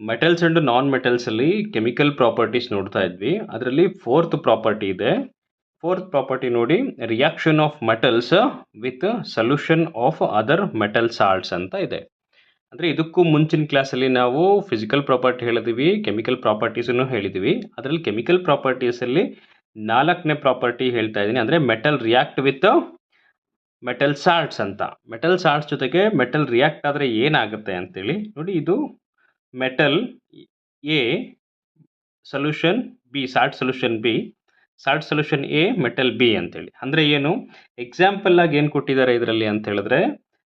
Metals and non metals ಅಲ್ಲಿ chemical properties ನೋಡ್ತಾ ಇದ್ವಿ. ಅದರಲ್ಲಿ ಫೋರ್ತ್ ಪ್ರಾಪರ್ಟಿ ಇದೆ. ಫೋರ್ತ್ ಪ್ರಾಪರ್ಟಿ ನೋಡಿ, reaction of metals with solution of other metal salts ಅಂತ ಇದೆ. ಅಂದರೆ ಇದಕ್ಕೂ ಮುಂಚಿನ ಕ್ಲಾಸಲ್ಲಿ ನಾವು ಫಿಸಿಕಲ್ ಪ್ರಾಪರ್ಟಿ ಹೇಳಿದ್ವಿ, ಕೆಮಿಕಲ್ ಪ್ರಾಪರ್ಟೀಸನ್ನು ಹೇಳಿದ್ವಿ. ಅದರಲ್ಲಿ ಕೆಮಿಕಲ್ ಪ್ರಾಪರ್ಟೀಸಲ್ಲಿ 4ನೇ ಪ್ರಾಪರ್ಟಿ ಹೇಳ್ತಾ ಇದ್ದೀನಿ, ಅಂದರೆ metal react with metal salts ಅಂತ. ಮೆಟಲ್ ಸಾಲ್ಟ್ಸ್ ಜೊತೆಗೆ ಮೆಟಲ್ ರಿಯಾಕ್ಟ್ ಆದರೆ ಏನಾಗುತ್ತೆ ಅಂತೇಳಿ ನೋಡಿ. ಇದು metal A solution B, salt solution B, salt solution A, metal B ಅಂತೇಳಿ. ಅಂದರೆ ಏನು, ಎಕ್ಸಾಂಪಲ್ ಆಗಿ ಏನು ಕೊಟ್ಟಿದ್ದಾರೆ ಇದರಲ್ಲಿ ಅಂತ ಹೇಳಿದ್ರೆ,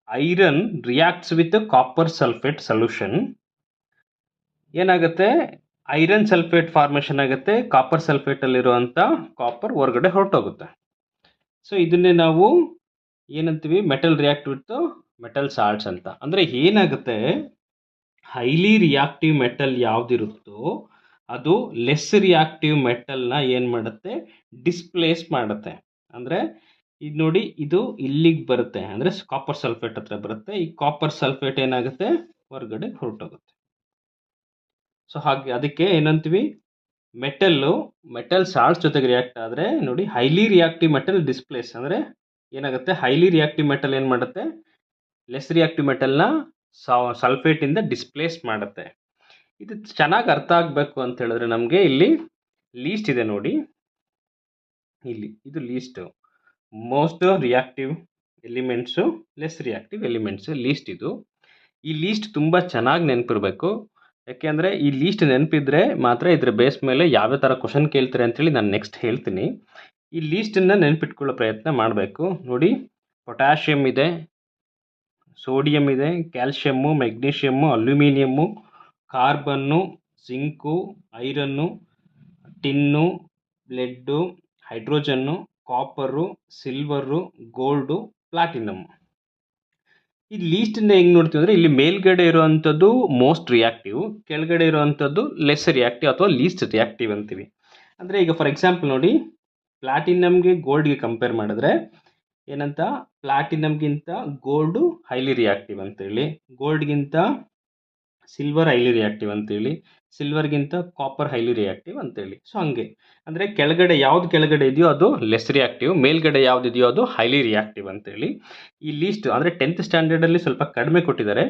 iron reacts with copper sulphate solution. ಏನಾಗುತ್ತೆ, ಐರನ್ ಸಲ್ಫೇಟ್ ಫಾರ್ಮೇಷನ್ ಆಗುತ್ತೆ, ಕಾಪರ್ ಸಲ್ಫೇಟ್ ಅಲ್ಲಿರುವಂಥ ಕಾಪರ್ ಹೊರಗಡೆ ಹೊರಟೋಗುತ್ತೆ. ಸೊ ಇದನ್ನೇ ನಾವು ಏನಂತೀವಿ, metal react with metal salts ಅಂತ. ಅಂದರೆ ಏನಾಗುತ್ತೆ, ಹೈಲಿ ರಿಯಾಕ್ಟಿವ್ ಮೆಟಲ್ ಯಾವುದಿರುತ್ತೋ ಅದು ಲೆಸ್ ರಿಯಾಕ್ಟಿವ್ ಮೆಟಲ್ನ ಏನು ಮಾಡುತ್ತೆ, ಡಿಸ್ಪ್ಲೇಸ್ ಮಾಡುತ್ತೆ. ಅಂದರೆ ಇದು ನೋಡಿ, ಇದು ಇಲ್ಲಿಗೆ ಬರುತ್ತೆ, ಅಂದರೆ ಕಾಪರ್ ಸಲ್ಫೇಟ್ ಹತ್ರ ಬರುತ್ತೆ. ಈ ಕಾಪರ್ ಸಲ್ಫೇಟ್ ಏನಾಗುತ್ತೆ, ಹೊರಗಡೆ ಹೊರಟೋಗುತ್ತೆ. ಸೊ ಹಾಗೆ ಅದಕ್ಕೆ ಏನಂತೀವಿ, ಮೆಟಲ್ ಸಾಲ್ಟ್ಸ್ ಜೊತೆಗೆ ರಿಯಾಕ್ಟ್ ಆದರೆ ನೋಡಿ, ಹೈಲಿ ರಿಯಾಕ್ಟಿವ್ ಮೆಟಲ್ ಡಿಸ್ಪ್ಲೇಸ್. ಅಂದರೆ ಏನಾಗುತ್ತೆ, ಹೈಲಿ ರಿಯಾಕ್ಟಿವ್ ಮೆಟಲ್ ಏನು ಮಾಡುತ್ತೆ, ಲೆಸ್ ರಿಯಾಕ್ಟಿವ್ ಮೆಟಲ್ನ ಸಲ್ಫೇಟಿಂದ ಡಿಸ್ಪ್ಲೇಸ್ ಮಾಡುತ್ತೆ. ಇದು ಚೆನ್ನಾಗಿ ಅರ್ಥ ಆಗಬೇಕು ಅಂತ ಹೇಳಿದ್ರೆ ನಮಗೆ ಇಲ್ಲಿ ಲೀಸ್ಟ್ ಇದೆ ನೋಡಿ, ಇಲ್ಲಿ ಇದು list. Most reactive elements, less reactive elements list ಇದು. ಈ ಲೀಸ್ಟ್ ತುಂಬ ಚೆನ್ನಾಗಿ ನೆನಪಿರಬೇಕು. ಯಾಕೆಂದರೆ ಈ ಲೀಸ್ಟ್ ನೆನಪಿದ್ರೆ ಮಾತ್ರ ಇದ್ರ ಬೇಸ್ ಮೇಲೆ ಯಾವ್ಯಾವ ಥರ ಕ್ವಶನ್ ಕೇಳ್ತಾರೆ ಅಂತೇಳಿ ನಾನು ನೆಕ್ಸ್ಟ್ ಹೇಳ್ತೀನಿ. ಈ ಲೀಸ್ಟನ್ನು ನೆನಪಿಟ್ಕೊಳ್ಳೋ ಪ್ರಯತ್ನ ಮಾಡಬೇಕು. ನೋಡಿ, ಪೊಟ್ಯಾಷಿಯಮ್ ಇದೆ, ಸೋಡಿಯಂ ಇದೆ, calcium, magnesium, aluminium, carbon, zinc, iron, tin, lead, hydrogen, copper, silver, gold, platinum. ಈ ಲೀಸ್ಟನ್ನ ಹೆಂಗೆ ನೋಡ್ತೀವಿ ಅಂದರೆ, ಇಲ್ಲಿ ಮೇಲ್ಗಡೆ ಇರುವಂಥದ್ದು ಮೋಸ್ಟ್ ರಿಯಾಕ್ಟಿವ್, ಕೆಳಗಡೆ ಇರುವಂಥದ್ದು ಲೆಸ್ ರಿಯಾಕ್ಟಿವ್ ಅಥವಾ ಲೀಸ್ಟ್ ರಿಯಾಕ್ಟಿವ್ ಅಂತೀವಿ. ಅಂದರೆ ಈಗ ಫಾರ್ ಎಕ್ಸಾಂಪಲ್ ನೋಡಿ, ಪ್ಲಾಟಿನಮ್ಗೆ ಗೋಲ್ಡ್ಗೆ ಕಂಪೇರ್ ಮಾಡಿದ್ರೆ ಏನಂತ, ಪ್ಲಾಟಿನಮ್ಗಿಂತ ಗೋಲ್ಡು ಹೈಲಿ ರಿಯಾಕ್ಟಿವ್ ಅಂತೇಳಿ, ಗೋಲ್ಡ್ಗಿಂತ ಸಿಲ್ವರ್ ಹೈಲಿ ರಿಯಾಕ್ಟಿವ್ ಅಂತೇಳಿ, ಸಿಲ್ವರ್ಗಿಂತ ಕಾಪರ್ ಹೈಲಿ ರಿಯಾಕ್ಟಿವ್ ಅಂತೇಳಿ. ಸೊ ಹಂಗೆ ಅಂದರೆ ಕೆಳಗಡೆ ಯಾವ್ದು ಕೆಳಗಡೆ ಇದೆಯೋ ಅದು ಲೆಸ್ ರಿಯಾಕ್ಟಿವ್, ಮೇಲ್ಗಡೆ ಯಾವ್ದು ಇದೆಯೋ ಅದು ಹೈಲಿ ರಿಯಾಕ್ಟಿವ್ ಅಂತೇಳಿ. ಈ ಲೀಸ್ಟ್ ಅಂದರೆ 10th ಸ್ಟ್ಯಾಂಡರ್ಡಲ್ಲಿ ಸ್ವಲ್ಪ ಕಡಿಮೆ ಕೊಟ್ಟಿದ್ದಾರೆ.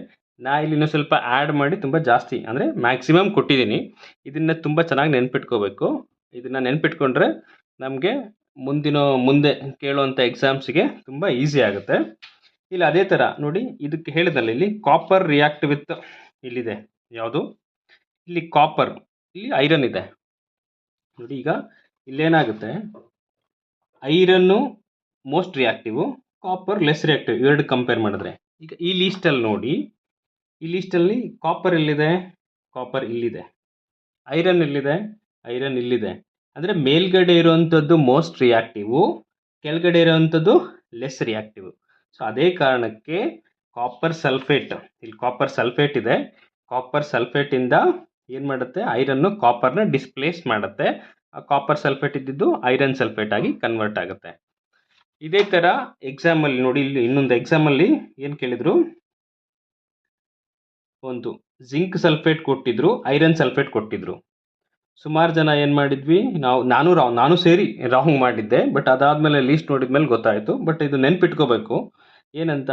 ನಾ ಇಲ್ಲಿ ಇನ್ನೂ ಸ್ವಲ್ಪ ಆ್ಯಡ್ ಮಾಡಿ ತುಂಬ ಜಾಸ್ತಿ ಅಂದರೆ ಮ್ಯಾಕ್ಸಿಮಮ್ ಕೊಟ್ಟಿದ್ದೀನಿ. ಇದನ್ನು ತುಂಬ ಚೆನ್ನಾಗಿ ನೆನ್ಪಿಟ್ಕೋಬೇಕು. ಇದನ್ನು ನೆನ್ಪಿಟ್ಕೊಂಡ್ರೆ ನಮಗೆ ಮುಂದೆ ಕೇಳುವಂಥ ಎಕ್ಸಾಮ್ಸ್ಗೆ ತುಂಬ ಈಸಿ ಆಗುತ್ತೆ. ಇಲ್ಲಿ ಅದೇ ಥರ ನೋಡಿ, ಇದಕ್ಕೆ ಹೇಳಿದ್ನಲ್ಲ, ಇಲ್ಲಿ ಕಾಪರ್ ರಿಯಾಕ್ಟ್ ವಿತ್, ಇಲ್ಲಿದೆ ಯಾವುದು, ಇಲ್ಲಿ ಕಾಪರ್, ಇಲ್ಲಿ ಐರನ್ ಇದೆ ನೋಡಿ. ಈಗ ಇಲ್ಲೇನಾಗುತ್ತೆ, iron most reactive, copper less reactive, ಎರಡು ಕಂಪೇರ್ ಮಾಡಿದ್ರೆ. ಈಗ ಈ ಲೀಸ್ಟಲ್ಲಿ ನೋಡಿ, ಈ ಲೀಸ್ಟಲ್ಲಿ ಕಾಪರ್ ಎಲ್ಲಿದೆ, ಕಾಪರ್ ಇಲ್ಲಿದೆ. ಐರನ್ ಎಲ್ಲಿದೆ, ಐರನ್ ಇಲ್ಲಿದೆ. ಅಂದರೆ ಮೇಲ್ಗಡೆ ಇರುವಂಥದ್ದು ಮೋಸ್ಟ್ ರಿಯಾಕ್ಟಿವು, ಕೆಳಗಡೆ ಇರುವಂಥದ್ದು ಲೆಸ್ ರಿಯಾಕ್ಟಿವ್. ಸೊ ಅದೇ ಕಾರಣಕ್ಕೆ ಕಾಪರ್ ಸಲ್ಫೇಟ್, ಇಲ್ಲಿ ಕಾಪರ್ ಸಲ್ಫೇಟ್ ಇದೆ, ಕಾಪರ್ ಸಲ್ಫೇಟಿಂದ ಏನು ಮಾಡುತ್ತೆ, ಐರನ್ನು ಕಾಪರ್ನ ಡಿಸ್ಪ್ಲೇಸ್ ಮಾಡುತ್ತೆ. ಆ ಕಾಪರ್ ಸಲ್ಫೇಟ್ ಇದ್ದಿದ್ದು ಐರನ್ ಸಲ್ಫೇಟ್ ಆಗಿ ಕನ್ವರ್ಟ್ ಆಗುತ್ತೆ. ಇದೇ ಥರ ಎಕ್ಸಾಮಲ್ಲಿ ನೋಡಿ, ಇಲ್ಲಿ ಇನ್ನೊಂದು ಎಕ್ಸಾಮಲ್ಲಿ ಏನು ಕೇಳಿದ್ರು, ಒಂದು ಜಿಂಕ್ ಸಲ್ಫೇಟ್ ಕೊಟ್ಟಿದ್ರು, ಐರನ್ ಸಲ್ಫೇಟ್ ಕೊಟ್ಟಿದ್ರು. ಸುಮಾರು ಜನ ಏನು ಮಾಡಿದ್ವಿ, ನಾನು ಸೇರಿ ರಾಂಗ್ ಮಾಡಿದ್ದೆ. ಬಟ್ ಅದಾದಮೇಲೆ ಲೀಸ್ಟ್ ನೋಡಿದ್ಮೇಲೆ ಗೊತ್ತಾಯಿತು. ಬಟ್ ಇದು ನೆನ್ಪಿಟ್ಕೋಬೇಕು ಏನಂತ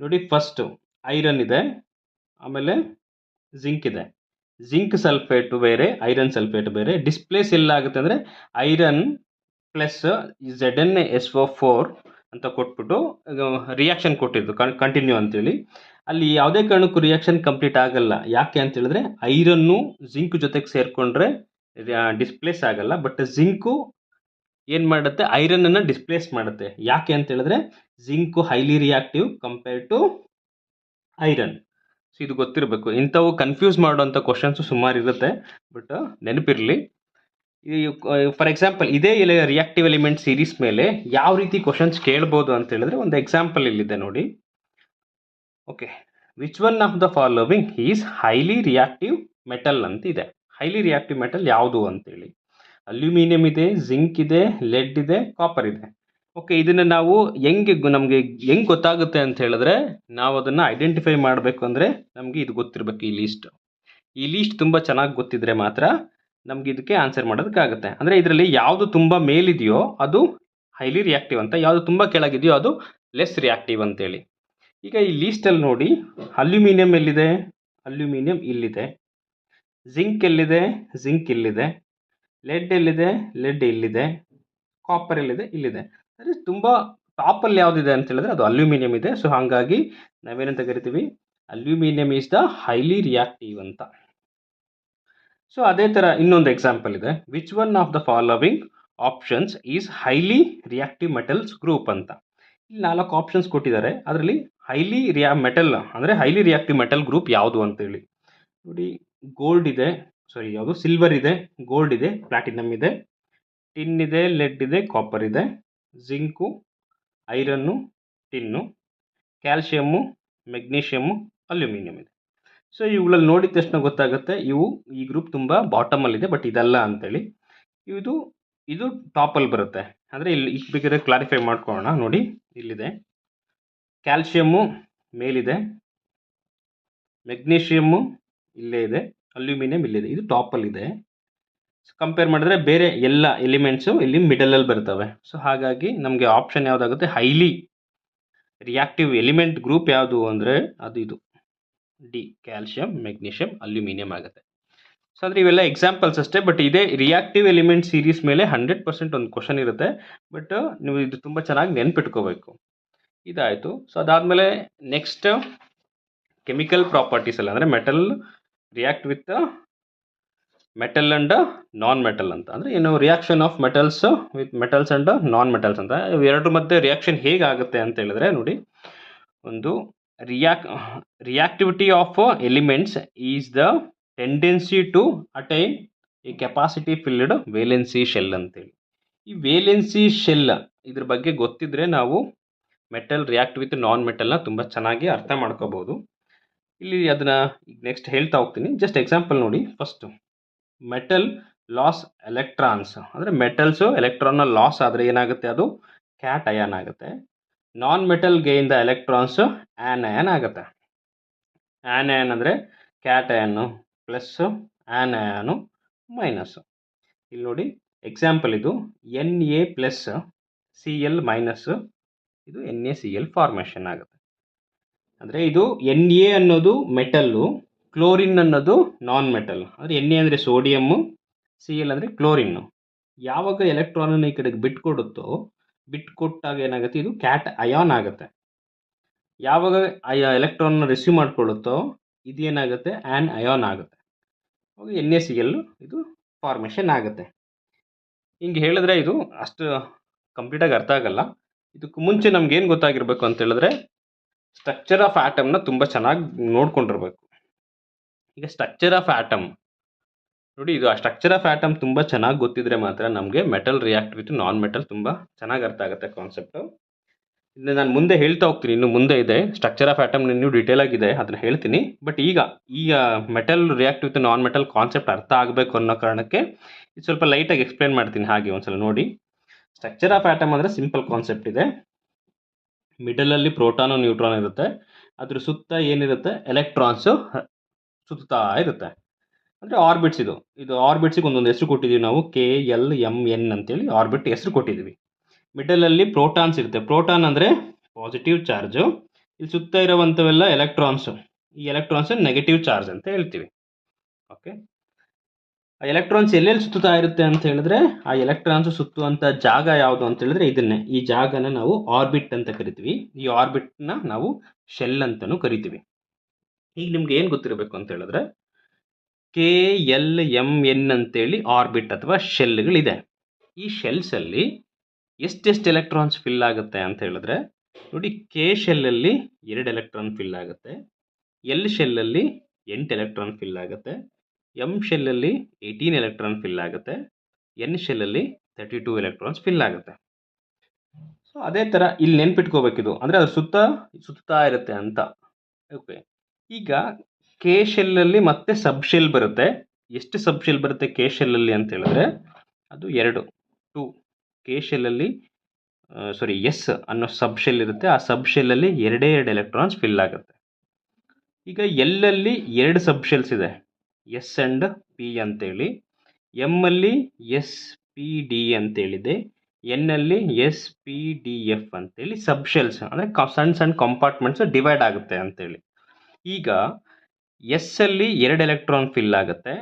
ನೋಡಿ, ಫಸ್ಟು ಐರನ್ ಇದೆ, ಆಮೇಲೆ ಜಿಂಕ್ ಇದೆ. ಜಿಂಕ್ ಸಲ್ಫೇಟ್ ಬೇರೆ, ಐರನ್ ಸಲ್ಫೇಟ್ ಬೇರೆ. ಡಿಸ್ಪ್ಲೇಸ್ ಎಲ್ಲಾಗುತ್ತೆ ಅಂದರೆ ಐರನ್ ಪ್ಲಸ್ ZnSO4 ಅಂತ ಕೊಟ್ಬಿಟ್ಟು ರಿಯಾಕ್ಷನ್ ಕೊಟ್ಟಿದ್ದು ಕಂಟಿನ್ಯೂ ಅಂತೇಳಿ. ಅಲ್ಲಿ ಯಾವುದೇ ಕಾರಣಕ್ಕೂ ರಿಯಾಕ್ಷನ್ ಕಂಪ್ಲೀಟ್ ಆಗಲ್ಲ. ಯಾಕೆ ಅಂತ ಹೇಳಿದ್ರೆ, ಐರನ್ನು ಜಿಂಕ್ ಜೊತೆಗೆ ಸೇರಿಕೊಂಡ್ರೆ ಡಿಸ್ಪ್ಲೇಸ್ ಆಗಲ್ಲ. ಬಟ್ ಜಿಂಕು ಏನು ಮಾಡುತ್ತೆ, ಐರನ್ನನ್ನು ಡಿಸ್ಪ್ಲೇಸ್ ಮಾಡುತ್ತೆ. ಯಾಕೆ ಅಂತ ಹೇಳಿದ್ರೆ, zinc highly reactive compare to iron. So ಇದು ಗೊತ್ತಿರಬೇಕು. ಇಂಥವು ಕನ್ಫ್ಯೂಸ್ ಮಾಡುವಂಥ ಕ್ವಶನ್ಸು ಸುಮಾರು ಇರುತ್ತೆ, ಬಟ್ ನೆನಪಿರಲಿ. ಈ ಫಾರ್ ಎಕ್ಸಾಂಪಲ್ ಇದೇ ರಿಯಾಕ್ಟಿವ್ ಎಲಿಮೆಂಟ್ ಸೀರೀಸ್ ಮೇಲೆ ಯಾವ ರೀತಿ ಕ್ವಶನ್ಸ್ ಕೇಳ್ಬೋದು ಅಂತ ಹೇಳಿದ್ರೆ, ಒಂದು ಎಕ್ಸಾಂಪಲ್ ಇಲ್ಲಿದೆ ನೋಡಿ. Okay, which one of the following is highly reactive metal ಅಂತ ಇದೆ. ಹೈಲಿ ರಿಯಾಕ್ಟಿವ್ ಮೆಟಲ್ ಯಾವುದು ಅಂತೇಳಿ. ಅಲ್ಯೂಮಿನಿಯಂ ಇದೆ, ಜಿಂಕ್ ಇದೆ, ಲೆಡ್ ಇದೆ, ಕಾಪರ್ ಇದೆ. ಓಕೆ, ಇದನ್ನು ನಾವು ನಮಗೆ ಹೆಂಗೆ ಗೊತ್ತಾಗುತ್ತೆ ಅಂತ ಹೇಳಿದ್ರೆ, ನಾವು ಅದನ್ನು ಐಡೆಂಟಿಫೈ ಮಾಡಬೇಕು ಅಂದರೆ ನಮಗೆ ಇದು ಗೊತ್ತಿರಬೇಕು, ಈ ಲೀಸ್ಟ್. ಈ ಲೀಸ್ಟ್ ತುಂಬ ಚೆನ್ನಾಗಿ ಗೊತ್ತಿದ್ರೆ ಮಾತ್ರ ನಮ್ಗೆ ಇದಕ್ಕೆ ಆನ್ಸರ್ ಮಾಡೋದಕ್ಕಾಗುತ್ತೆ. ಅಂದರೆ ಇದರಲ್ಲಿ ಯಾವುದು ತುಂಬ ಮೇಲಿದೆಯೋ ಅದು ಹೈಲಿ ರಿಯಾಕ್ಟಿವ್ ಅಂತ, ಯಾವುದು ತುಂಬ ಕೆಳಗಿದೆಯೋ ಅದು ಲೆಸ್ ರಿಯಾಕ್ಟಿವ್ ಅಂತೇಳಿ. ಈಗ ಈ ಲೀಸ್ಟಲ್ಲಿ ನೋಡಿ, ಅಲ್ಯೂಮಿನಿಯಂ ಎಲ್ಲಿದೆ? ಅಲ್ಯೂಮಿನಿಯಂ ಇಲ್ಲಿದೆ. ಜಿಂಕ್ ಎಲ್ಲಿದೆ? ಜಿಂಕ್ ಇಲ್ಲಿದೆ. ಲೆಡ್ ಎಲ್ಲಿದೆ? ಲೆಡ್ ಇಲ್ಲಿದೆ. ಕಾಪರ್ ಎಲ್ಲಿದೆ? ಇಲ್ಲಿದೆ. ಅಂದರೆ ತುಂಬ ಟಾಪಲ್ಲಿ ಯಾವುದಿದೆ ಅಂತ ಹೇಳಿದ್ರೆ ಅದು ಅಲ್ಯೂಮಿನಿಯಂ ಇದೆ. ಸೊ ಹಾಗಾಗಿ ನಾವೇನಂತ ಕರಿತೀವಿ? Aluminium is the highly reactive ಅಂತ. ಸೊ ಅದೇ ಥರ ಇನ್ನೊಂದು ಎಕ್ಸಾಂಪಲ್ ಇದೆ. Which one of the following options is highly reactive metals group ಅಂತ. ಇಲ್ಲಿ 4 ಆಪ್ಷನ್ಸ್ ಕೊಟ್ಟಿದ್ದಾರೆ. ಅದರಲ್ಲಿ ಹೈಲಿ ಮೆಟಲ್ ಅಂದರೆ ಹೈಲಿ ರಿಯಾಕ್ಟಿವ್ ಮೆಟಲ್ ಗ್ರೂಪ್ ಯಾವುದು ಅಂತೇಳಿ ನೋಡಿ. ಗೋಲ್ಡ್ ಇದೆ, ಯಾವುದು? ಸಿಲ್ವರ್ ಇದೆ, ಗೋಲ್ಡ್ ಇದೆ, ಪ್ಲಾಟಿನಮ್ ಇದೆ, ಟಿನ್ ಇದೆ, ಲೆಡ್ ಇದೆ, ಕಾಪರ್ ಇದೆ, zinc, iron, tin, calcium, magnesium, aluminium ಇದೆ. ಸೊ ಇವುಗಳಲ್ಲಿ ನೋಡಿದ ತಕ್ಷಣ ಗೊತ್ತಾಗುತ್ತೆ ಈ ಗ್ರೂಪ್ ತುಂಬ ಬಾಟಮಲ್ಲಿದೆ, ಬಟ್ ಇದಲ್ಲ ಅಂತೇಳಿ. ಇದು ಟಾಪಲ್ಲಿ ಬರುತ್ತೆ. ಅಂದರೆ ಇಲ್ಲಿ ಬೇಕಾದ್ರೆ ಕ್ಲಾರಿಫೈ ಮಾಡ್ಕೊಳ್ಳೋಣ. ನೋಡಿ, ಇಲ್ಲಿದೆ ಕ್ಯಾಲ್ಶಿಯಮ್ಮು ಮೇಲಿದೆ, ಮೆಗ್ನೀಷಿಯಮ್ಮು ಇಲ್ಲೇ ಇದೆ, ಅಲ್ಯೂಮಿನಿಯಂ ಇಲ್ಲಿದೆ. ಇದು ಟಾಪಲ್ಲಿದೆ. ಕಂಪೇರ್ ಮಾಡಿದ್ರೆ ಬೇರೆ ಎಲ್ಲ ಎಲಿಮೆಂಟ್ಸು ಇಲ್ಲಿ ಮಿಡಲಲ್ಲಿ ಬರ್ತವೆ. ಸೊ ಹಾಗಾಗಿ ನಮಗೆ ಆಪ್ಷನ್ ಯಾವುದಾಗುತ್ತೆ? ಹೈಲಿ ರಿಯಾಕ್ಟಿವ್ ಎಲಿಮೆಂಟ್ ಗ್ರೂಪ್ ಯಾವುದು ಅಂದರೆ ಇದು ಡಿ, ಕ್ಯಾಲ್ಶಿಯಂ, ಮೆಗ್ನೀಷಿಯಂ, ಅಲ್ಯೂಮಿನಿಯಂ ಆಗುತ್ತೆ. ಸೊ ಅಂದರೆ ಇವೆಲ್ಲ ಎಕ್ಸಾಂಪಲ್ಸ್ ಅಷ್ಟೇ. ಬಟ್ ಇದೇ ರಿಯಾಕ್ಟಿವ್ ಎಲಿಮೆಂಟ್ ಸೀರೀಸ್ ಮೇಲೆ 100% ಒಂದು ಕ್ವಶನ್ ಇರುತ್ತೆ. ಬಟ್ ನೀವು ಇದು ತುಂಬ ಚೆನ್ನಾಗಿ ನೆನ್ಪಿಟ್ಕೋಬೇಕು. ಇದಾಯಿತು. ಸೊ ಅದಾದಮೇಲೆ ನೆಕ್ಸ್ಟ್ ಕೆಮಿಕಲ್ ಪ್ರಾಪರ್ಟೀಸ್ ಅಲ್ಲ, ಅಂದರೆ metal react with metal and non metal ಅಂತ. ಅಂದರೆ ಏನು? Reaction of metals with metals and non metals ಅಂತ. ಇವೆರಡರ ಮಧ್ಯೆ ರಿಯಾಕ್ಷನ್ ಹೇಗಾಗುತ್ತೆ ಅಂತ ಹೇಳಿದ್ರೆ ನೋಡಿ, ಒಂದು reactivity of elements is the tendency to attain a capacity filled valency shell ಅಂತೇಳಿ. ಈ ವೇಲೆನ್ಸಿ ಶೆಲ್ ಇದ್ರ ಬಗ್ಗೆ ಗೊತ್ತಿದ್ರೆ ನಾವು ಮೆಟಲ್ ರಿಯಾಕ್ಟ್ ವಿತ್ ನಾನ್ ಮೆಟಲ್ನ ತುಂಬ ಚೆನ್ನಾಗಿ ಅರ್ಥ ಮಾಡ್ಕೋಬಹುದು. ಇಲ್ಲಿ ಅದನ್ನ ನೆಕ್ಸ್ಟ್ ಹೇಳ್ತಾ ಹೋಗ್ತೀನಿ. ಜಸ್ಟ್ ಎಕ್ಸಾಂಪಲ್ ನೋಡಿ. ಫಸ್ಟು ಮೆಟಲ್ ಲಾಸ್ ಎಲೆಕ್ಟ್ರಾನ್ಸ್, ಅಂದರೆ ಮೆಟಲ್ಸು ಎಲೆಕ್ಟ್ರಾನ್ನ ಲಾಸ್ ಆದರೆ ಏನಾಗುತ್ತೆ? ಅದು ಕ್ಯಾಟ್ ಅಯಾನ್ ಆಗುತ್ತೆ. Non metal gain the electrons an ion ಆಗುತ್ತೆ. ಆ್ಯನ್ ಅಯಾನ್ ಅಂದರೆ cat ion plus, an ion minus. ಇಲ್ಲಿ ನೋಡಿ ಎಕ್ಸಾಂಪಲ್, ಇದು Na+, Cl-, ಇದು NaCl ಫಾರ್ಮೇಷನ್ ಆಗುತ್ತೆ. ಅಂದರೆ ಇದು Na ಅನ್ನೋದು ಮೆಟಲ್ಲು, ಕ್ಲೋರಿನ್ ಅನ್ನೋದು ನಾನ್ ಮೆಟಲ್. ಅಂದರೆ Na ಅಂದರೆ ಸೋಡಿಯಮ್ಮು, Cl ಅಂದರೆ ಕ್ಲೋರಿನ್ನು. ಯಾವಾಗ ಎಲೆಕ್ಟ್ರಾನನ್ನು ಈ ಕಡೆಗೆ ಬಿಟ್ಕೊಟ್ಟಾಗ ಏನಾಗುತ್ತೆ? ಇದು ಕ್ಯಾಟ್ ಅಯಾನ್ ಆಗುತ್ತೆ. ಯಾವಾಗ ಎಲೆಕ್ಟ್ರಾನ್ನ ರಿಸೀವ್ ಮಾಡ್ಕೊಳ್ಳುತ್ತೋ ಇದೇನಾಗುತ್ತೆ? ಆ್ಯನ್ ಅಯಾನ್ ಆಗುತ್ತೆ. ಅವಾಗ NaCl ಇದು ಫಾರ್ಮೇಷನ್ ಆಗುತ್ತೆ. ಹಿಂಗೆ ಹೇಳಿದ್ರೆ ಇದು ಅಷ್ಟು ಕಂಪ್ಲೀಟಾಗಿ ಅರ್ಥ ಆಗಲ್ಲ. ಇದಕ್ಕೆ ಮುಂಚೆ ನಮ್ಗೇನು ಗೊತ್ತಾಗಿರಬೇಕು ಅಂತ ಹೇಳಿದ್ರೆ ಸ್ಟ್ರಕ್ಚರ್ ಆಫ್ ಆಟಮ್ನ ತುಂಬ ಚೆನ್ನಾಗಿ ನೋಡ್ಕೊಂಡಿರ್ಬೇಕು. ಈಗ ಸ್ಟ್ರಕ್ಚರ್ ಆಫ್ ಆಟಮ್ ನೋಡಿ, ಇದು ಆ ಸ್ಟ್ರಕ್ಚರ್ ಆಫ್ ಆಟಮ್ ತುಂಬ ಚೆನ್ನಾಗಿ ಗೊತ್ತಿದ್ರೆ ಮಾತ್ರ ನಮಗೆ metal react with non metal ತುಂಬ ಚೆನ್ನಾಗಿ ಅರ್ಥ ಆಗುತ್ತೆ ಕಾನ್ಸೆಪ್ಟು. ಇದನ್ನ ನಾನು ಮುಂದೆ ಹೇಳ್ತಾ ಹೋಗ್ತೀನಿ, ಇನ್ನು ಮುಂದೆ ಇದೆ ಸ್ಟ್ರಕ್ಚರ್ ಆಫ್ ಆಟಮ್ ಇನ್ನೂ ಡೀಟೇಲ್ ಆಗಿದೆ, ಅದನ್ನು ಹೇಳ್ತೀನಿ. ಬಟ್ ಈಗ metal react with non metal concept ಅರ್ಥ ಆಗಬೇಕು ಅನ್ನೋ ಕಾರಣಕ್ಕೆ ಇದು ಸ್ವಲ್ಪ ಲೈಟಾಗಿ ಎಕ್ಸ್ಪ್ಲೇನ್ ಮಾಡ್ತೀನಿ. ಹಾಗೆ ಒಂದ್ಸಲ ನೋಡಿ. ಸ್ಟ್ರಕ್ಚರ್ ಆಫ್ ಆಟಮ್ ಅಂದರೆ ಸಿಂಪಲ್ ಕಾನ್ಸೆಪ್ಟ್ ಇದೆ. ಮಿಡಲಲ್ಲಿ ಪ್ರೋಟಾನು ನ್ಯೂಟ್ರಾನ್ ಇರುತ್ತೆ. ಅದ್ರ ಸುತ್ತ ಏನಿರುತ್ತೆ? ಎಲೆಕ್ಟ್ರಾನ್ಸು ಸುತ್ತಾ ಇರುತ್ತೆ. ಅಂದರೆ ಆರ್ಬಿಟ್ಸ್. ಇದು ಆರ್ಬಿಟ್ಸಿಗೆ ಒಂದೊಂದು ಹೆಸರು ಕೊಟ್ಟಿದ್ದೀವಿ ನಾವು, KLMN ಅಂತೇಳಿ ಆರ್ಬಿಟ್ ಹೆಸರು ಕೊಟ್ಟಿದ್ದೀವಿ. ಮಿಡಲಲ್ಲಿ ಪ್ರೋಟಾನ್ಸ್ ಇರುತ್ತೆ. ಪ್ರೋಟಾನ್ ಅಂದರೆ ಪಾಸಿಟಿವ್ ಚಾರ್ಜು. ಇಲ್ಲಿ ಸುತ್ತ ಇರುವಂಥವೆಲ್ಲ ಎಲೆಕ್ಟ್ರಾನ್ಸು. ಈ ಎಲೆಕ್ಟ್ರಾನ್ಸ್ ನೆಗೆಟಿವ್ ಚಾರ್ಜ್ ಅಂತ ಹೇಳ್ತೀವಿ. ಓಕೆ, ಆ ಎಲೆಕ್ಟ್ರಾನ್ಸ್ ಎಲ್ಲೆಲ್ಲಿ ಸುತ್ತಾ ಇರುತ್ತೆ ಅಂತ ಹೇಳಿದ್ರೆ, ಆ ಎಲೆಕ್ಟ್ರಾನ್ಸ್ ಸುತ್ತುವಂಥ ಜಾಗ ಯಾವುದು ಅಂತ ಹೇಳಿದ್ರೆ ಇದನ್ನೇ, ಈ ಜಾಗನ ನಾವು ಆರ್ಬಿಟ್ ಅಂತ ಕರಿತೀವಿ. ಈ ಆರ್ಬಿಟ್ನ ನಾವು ಶೆಲ್ ಅಂತಲೂ ಕರಿತೀವಿ. ಈಗ ನಿಮ್ಗೆ ಏನು ಗೊತ್ತಿರಬೇಕು ಅಂತ ಹೇಳಿದ್ರೆ KLMN ಅಂತೇಳಿ ಆರ್ಬಿಟ್ ಅಥವಾ ಶೆಲ್ಗಳಿದೆ. ಈ ಶೆಲ್ಸಲ್ಲಿ ಎಷ್ಟೆಷ್ಟು ಎಲೆಕ್ಟ್ರಾನ್ಸ್ ಫಿಲ್ ಆಗುತ್ತೆ ಅಂತ ಹೇಳಿದ್ರೆ ನೋಡಿ, K ಶೆಲ್ಲಲ್ಲಿ 2 ಎಲೆಕ್ಟ್ರಾನ್ ಫಿಲ್ ಆಗುತ್ತೆ, L ಶೆಲ್ಲಲ್ಲಿ 8 ಎಲೆಕ್ಟ್ರಾನ್ ಫಿಲ್ ಆಗುತ್ತೆ, M ಶೆಲ್ಲಲ್ಲಿ 18 ಎಲೆಕ್ಟ್ರಾನ್ ಫಿಲ್ ಆಗುತ್ತೆ, N ಶೆಲ್ಲಲ್ಲಿ 32 ಎಲೆಕ್ಟ್ರಾನ್ಸ್ ಫಿಲ್ ಆಗುತ್ತೆ. ಸೊ ಅದೇ ಥರ ಇಲ್ಲಿ ನೆನ್ಪಿಟ್ಕೋಬೇಕಿದು, ಅಂದರೆ ಅದ್ರ ಸುತ್ತಾ ಇರುತ್ತೆ ಅಂತ. ಓಕೆ, ಈಗ K ಶೆಲ್ಲಲ್ಲಿ ಮತ್ತೆ ಸಬ್ ಶೆಲ್ ಬರುತ್ತೆ. ಎಷ್ಟು ಸಬ್ ಶೆಲ್ ಬರುತ್ತೆ K ಶೆಲ್ಲಲ್ಲಿ ಅಂತ ಹೇಳಿದ್ರೆ ಅದು 2. K ಶೆಲ್ಲಲ್ಲಿ S ಅನ್ನೋ ಸಬ್ ಶೆಲ್ ಇರುತ್ತೆ. ಆ ಸಬ್ ಶೆಲ್ಲಲ್ಲಿ 2 ಎಲೆಕ್ಟ್ರಾನ್ಸ್ ಫಿಲ್ ಆಗುತ್ತೆ. ಈಗ ಎಲ್ಲಲ್ಲಿ 2 ಸಬ್ ಶೆಲ್ಸ್ ಇದೆ. ಎಸ್ ಅಂಡ್ ಪಿ ಅಂತೇಳಿ, ಎಮ್ ಅಲ್ಲಿ ಎಸ್ ಪಿ ಡಿ ಅಂತೇಳಿದೆ, ಎನ್ ಅಲ್ಲಿ ಎಸ್ ಪಿ ಡಿ ಎಫ್ ಅಂತೇಳಿ ಸಬ್ಶೆಲ್ಸ್ ಅಂದರೆ ಸಣ್ಣ ಸಣ್ಣ ಕಂಪಾರ್ಟ್ಮೆಂಟ್ಸ್ ಡಿವೈಡ್ ಆಗುತ್ತೆ ಅಂತೇಳಿ. ಈಗ ಎಸ್ ಅಲ್ಲಿ 2 ಎಲೆಕ್ಟ್ರಾನ್ ಫಿಲ್ ಆಗುತ್ತೆ,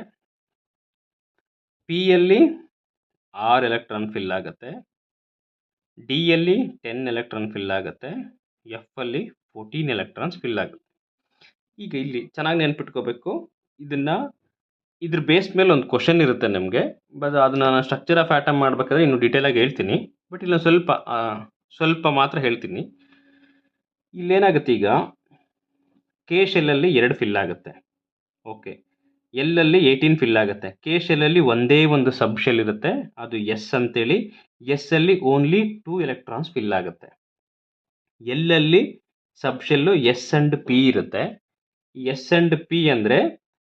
ಪಿ ಯಲ್ಲಿ 6 ಎಲೆಕ್ಟ್ರಾನ್ ಫಿಲ್ ಆಗುತ್ತೆ, ಡಿ ಯಲ್ಲಿ 10 ಎಲೆಕ್ಟ್ರಾನ್ ಫಿಲ್ ಆಗುತ್ತೆ, ಎಫ್ ಅಲ್ಲಿ 14 ಎಲೆಕ್ಟ್ರಾನ್ಸ್ ಫಿಲ್ ಆಗುತ್ತೆ. ಈಗ ಇಲ್ಲಿ ಚೆನ್ನಾಗಿ ನೆನ್ಪಿಟ್ಕೋಬೇಕು, ಇದ್ರ ಬೇಸ್ ಮೇಲೆ ಒಂದು ಕ್ವಶನ್ ಇರುತ್ತೆ ನಿಮಗೆ, ಬಟ್ ಅದನ್ನ ನಾನು ಸ್ಟ್ರಕ್ಚರ್ ಆಫ್ ಆಟಮ್ ಮಾಡಬೇಕಾದ್ರೆ ಇನ್ನು ಡೀಟೇಲಾಗಿ ಹೇಳ್ತೀನಿ, ಬಟ್ ಇಲ್ಲ ಸ್ವಲ್ಪ ಮಾತ್ರ ಹೇಳ್ತೀನಿ. ಇಲ್ಲೇನಾಗುತ್ತೆ, ಈಗ ಕೆ ಶೆಲ್ಲಲ್ಲಿ 2 ಫಿಲ್ ಆಗುತ್ತೆ, ಓಕೆ, ಎಲ್ಲಲ್ಲಿ 18 ಫಿಲ್ ಆಗುತ್ತೆ. ಕೆ ಶೆಲ್ಲಲ್ಲಿ ಒಂದೇ ಒಂದು ಸಬ್ ಶೆಲ್ ಇರುತ್ತೆ, ಅದು ಎಸ್ ಅಂತೇಳಿ, ಎಸ್ ಅಲ್ಲಿ ಓನ್ಲಿ 2 ಎಲೆಕ್ಟ್ರಾನ್ಸ್ ಫಿಲ್ ಆಗುತ್ತೆ. ಎಲ್ಲಲ್ಲಿ ಸಬ್ ಶೆಲ್ಲು ಎಸ್ ಅಂಡ್ ಪಿ ಇರುತ್ತೆ. ಎಸ್ ಅಂಡ್ ಪಿ ಅಂದರೆ